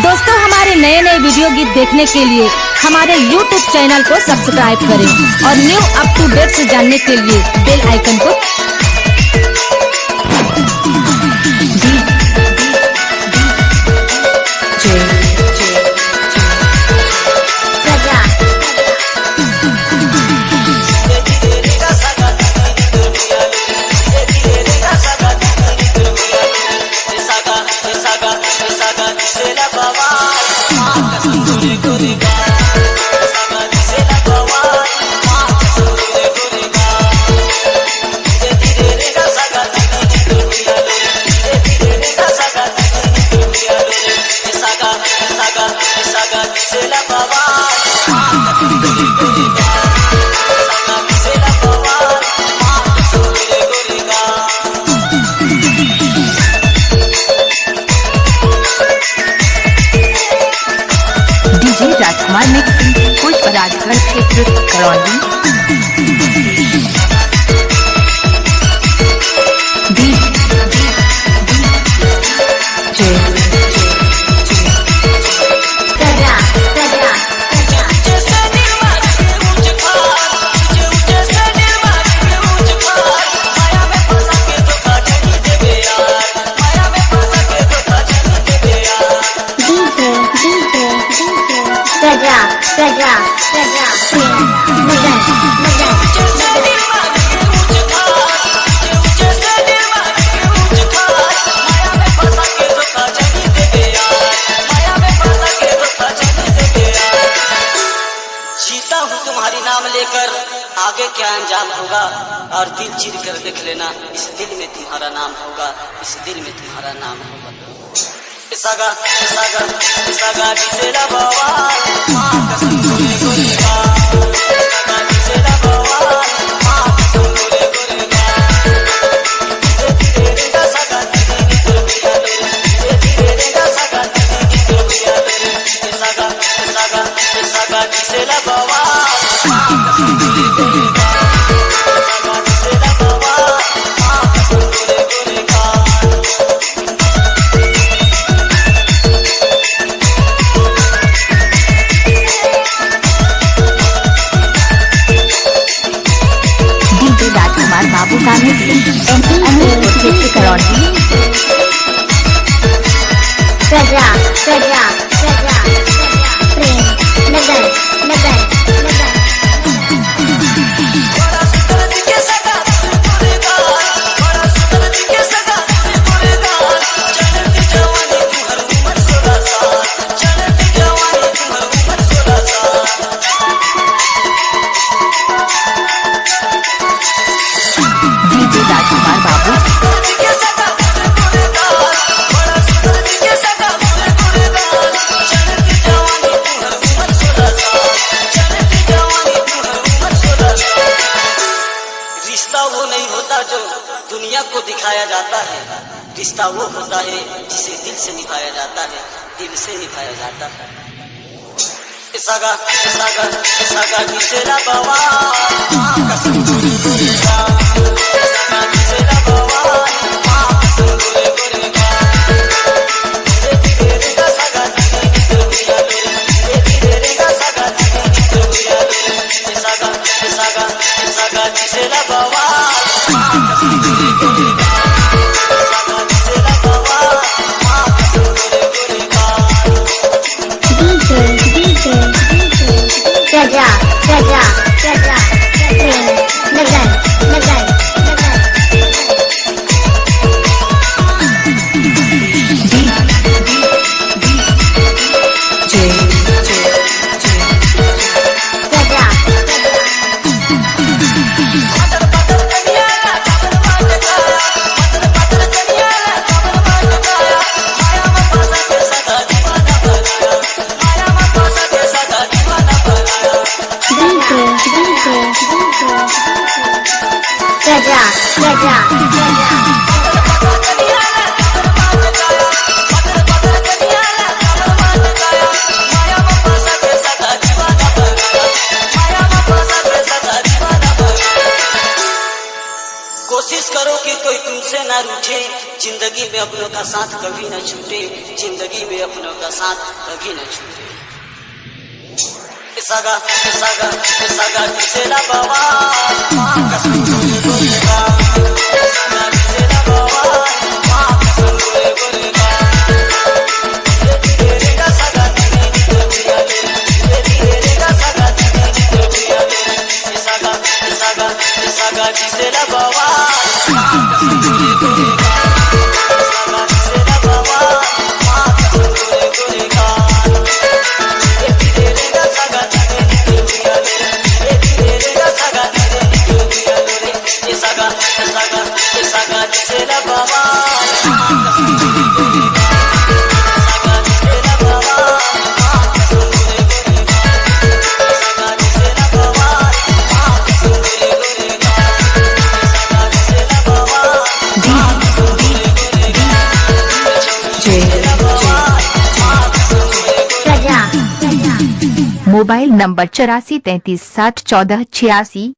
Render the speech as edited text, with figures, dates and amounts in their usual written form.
दोस्तों हमारे नए नए वीडियो गीत देखने के लिए हमारे YouTube चैनल को सब्सक्राइब करें और न्यू अप टू डेट से जानने के लिए बेल आइकन को राजकुमार मिक्सिंग पुष्प राजगढ़ क्षेत्र करौली। तुम्हारी नाम लेकर आगे क्या अंजाम होगा, और दिल चीर कर देख लेना, इस दिल में तुम्हारा नाम होगा, इस दिल में तुम्हारा नाम होगा। सागा सागा सागा जिसेला बाबा मां कसम गोरे गोरे का, सागा जिसेला बाबा मां कसम गोरे गोरे का, तेरे का सागा तेरी दुर्बिया रे, तेरे का सागा तेरी दुर्बिया रे, सागा सागा सागा जिसेला बाबा मां कसम गोरे गोरे का, सागा जिसेला बाबा मां कसम गोरे गोरे का। राजकुमार बाबू का मिक्सिंग करौली। प्रजा प्रजा प्रजा प्रेम नगर नगर राजकुमार बाबू रिश्ता वो नहीं होता जो दुनिया को दिखाया जाता है, रिश्ता वो होता है जिसे दिल से निभाया जाता है, दिल से निभाया जाता है। सागा सागा सागा जिसेला बाबा मां कसम गोरे गोरे का, सागा जिसेला बाबा मां कसम गोरे गोरे का, तेरे का सागा तेरी दुर्बिया रे, तेरे का सागा तेरी दुर्बिया रे, सागा सागा सागा जिसेला बाबा मां कसम गोरे गोरे का, सागा जिसेला बाबा मां कसम गोरे गोरे का। प्रजा प्रजा प्रजा प्रेम नगर नगर अपनों का साथ कभी न छूटे, जिंदगी में अपनों का साथ कभी न छूटे। सगा सगा सगा किसेला बाबा कसम बोले बोलेगा, सगा किसेला बाबा कसम बोले बोलेगा। तेरे का सगा तेरी तो दिया ले, तेरे का सगा तेरी तो दिया ले। सगा सगा सगा किसेला बाबा कसम बोले बोलेगा, सगा किसेला बाबा कसम बोले बोलेगा। Mobile number 84 33 60 14 86।